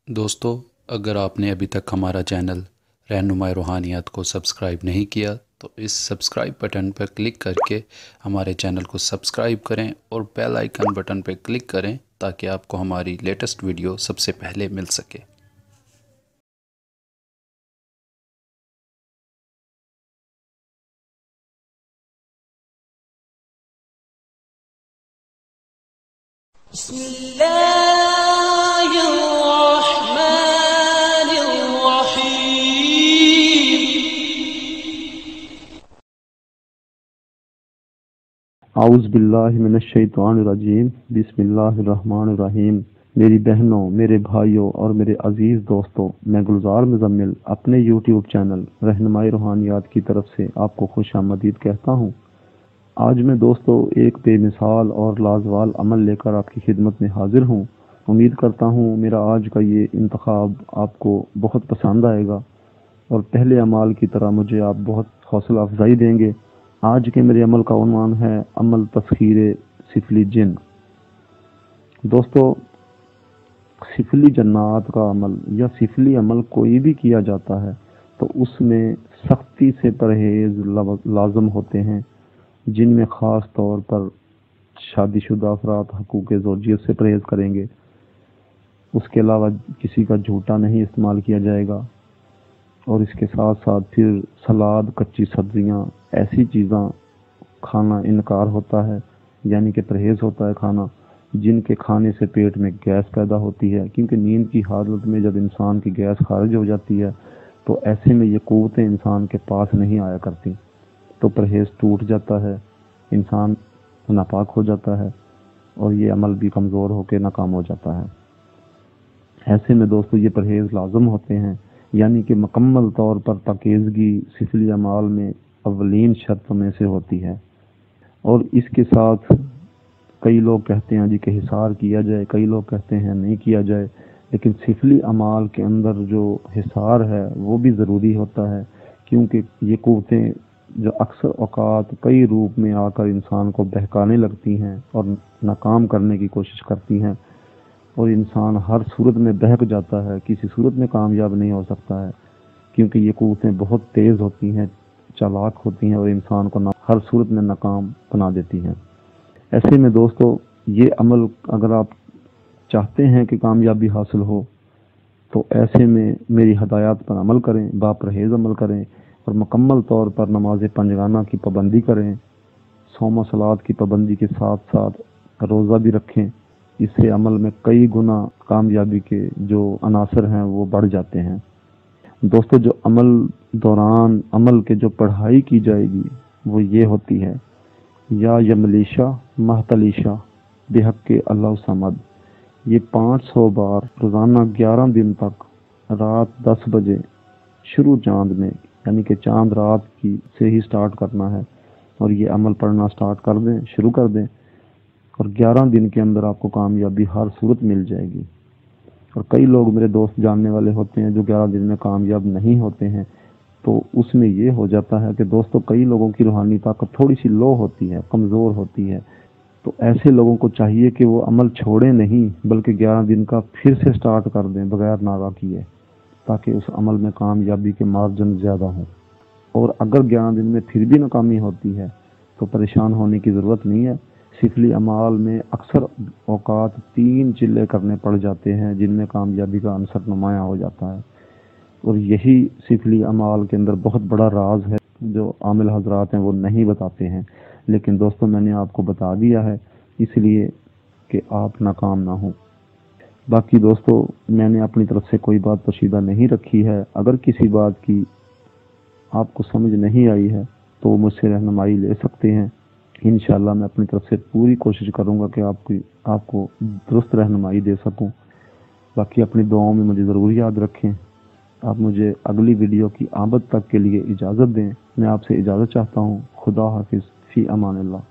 दोस्तों, अगर आपने अभी तक हमारा चैनल रहनुमाई रूहानियात को सब्सक्राइब नहीं किया तो इस सब्सक्राइब बटन पर क्लिक करके हमारे चैनल को सब्सक्राइब करें और बेल आइकन बटन पर क्लिक करें ताकि आपको हमारी लेटेस्ट वीडियो सबसे पहले मिल सके। औज़ुबिल्लाहिमिनश्शैतानिर्रजीम बिस्मिल्लाहिर्रहमानिर्रहीम। मेरी बहनों, मेरे भाइयों और मेरे अज़ीज़ दोस्तों, मैं गुलजार मुज़म्मिल अपने यूट्यूब चैनल रहनुमाई रूहानियात की तरफ से आपको खुशामदीद कहता हूँ। आज मैं दोस्तों एक बेमिसाल और लाजवाल अमल लेकर आपकी खिदमत में हाजिर हूँ। उम्मीद करता हूँ मेरा आज का ये इंतखाब आपको बहुत पसंद आएगा और पहले अमाल की तरह मुझे आप बहुत हौसला अफजाई देंगे। आज के मेरे अमल का उन्वान है अमल तस्खीर सिफली जिन। दोस्तों, सिफली जन्नात का अमल या सिफली अमल कोई भी किया जाता है तो उसमें सख्ती से परहेज लाजम होते हैं, जिनमें ख़ास तौर पर शादीशुदा अफराद हकूक़ ज़ौजियत से परहेज़ करेंगे। उसके अलावा किसी का झूठा नहीं इस्तेमाल किया जाएगा और इसके साथ साथ फिर सलाद, कच्ची सब्जियां, ऐसी चीज़ें खाना इनकार होता है, यानी कि परहेज़ होता है खाना जिनके खाने से पेट में गैस पैदा होती है। क्योंकि नींद की हालत में जब इंसान की गैस खारिज हो जाती है तो ऐसे में ये क़ुव्वतें इंसान के पास नहीं आया करती, तो परहेज़ टूट जाता है, इंसान नापाक हो जाता है और ये अमल भी कमज़ोर होकर नाकाम हो जाता है। ऐसे में दोस्तों ये परहेज़ लाजम होते हैं, यानी कि मुकम्मल तौर पर पाकीज़गी सिफली अमाल में अव्वलीन शर्त में से होती है। और इसके साथ कई लोग कहते हैं जी कि हिसार किया जाए, कई लोग कहते हैं नहीं किया जाए, लेकिन सिफली अमाल के अंदर जो हिसार है वो भी ज़रूरी होता है, क्योंकि ये क़ुव्वतें जो अक्सर औक़ात कई रूप में आकर इंसान को बहकाने लगती हैं और नाकाम करने की कोशिश करती हैं और इंसान हर सूरत में बहक जाता है, किसी सूरत में कामयाब नहीं हो सकता है, क्योंकि ये क़ुव्वतें बहुत तेज़ होती हैं, चालाक होती हैं और इंसान को हर सूरत में नाकाम बना देती हैं। ऐसे में दोस्तों ये अमल अगर आप चाहते हैं कि कामयाबी हासिल हो तो ऐसे में मेरी हदायत पर अमल करें, बापरहेज़ अमल करें और मुकम्मल तौर पर नमाज पंजगाना की पाबंदी करें, सौम सलात की पाबंदी के साथ साथ रोज़ा भी रखें। इससे अमल में कई गुना कामयाबी के जो अनासर हैं वो बढ़ जाते हैं। दोस्तों, जो दौरान अमल के जो पढ़ाई की जाएगी वो ये होती है, या यमलीशा महतलीशा बेहक़ अल्लाह समद। ये 500 बार रोज़ाना 11 दिन तक रात 10 बजे शुरू चांद में, यानी कि चांद रात की से ही स्टार्ट करना है और ये अमल पढ़ना स्टार्ट कर दें, शुरू कर दें और 11 दिन के अंदर आपको कामयाबी हर सूरत मिल जाएगी। और कई लोग मेरे दोस्त जानने वाले होते हैं जो 11 दिन में कामयाब नहीं होते हैं, तो उसमें ये हो जाता है कि दोस्तों कई लोगों की रूहानी ताकत थोड़ी सी लो होती है, कमज़ोर होती है, तो ऐसे लोगों को चाहिए कि वो अमल छोड़ें नहीं बल्कि 11 दिन का फिर से स्टार्ट कर दें बगैर नागा किए, ताकि उस अमल में कामयाबी के मार्जिन ज़्यादा हों। और अगर 11 दिन में फिर भी नाकामी होती है तो परेशान होने की ज़रूरत नहीं है। सिफली अमाल में अक्सर औक़ात 3 चिल्ले करने पड़ जाते हैं जिनमें कामयाबी का अंसर नुमाया हो जाता है, और यही सिफली अमाल के अंदर बहुत बड़ा राज है जो आमिल हजरात हैं वो नहीं बताते हैं। लेकिन दोस्तों मैंने आपको बता दिया है इसलिए कि आप नाकाम ना हो। बाकी दोस्तों मैंने अपनी तरफ से कोई बात पोशीदा नहीं रखी है। अगर किसी बात की आपको समझ नहीं आई है तो मुझसे रहनुमाई ले सकते हैं। इंशाअल्लाह मैं अपनी तरफ से पूरी कोशिश करूंगा कि आपको दुरुस्त रहनुमाई दे सकूं। बाकी अपनी दुआओं में मुझे ज़रूर याद रखें। आप मुझे अगली वीडियो की आमद तक के लिए इजाज़त दें। मैं आपसे इजाज़त चाहता हूँ। खुदा हाफिज़, फ़ी अमान अल्लाह।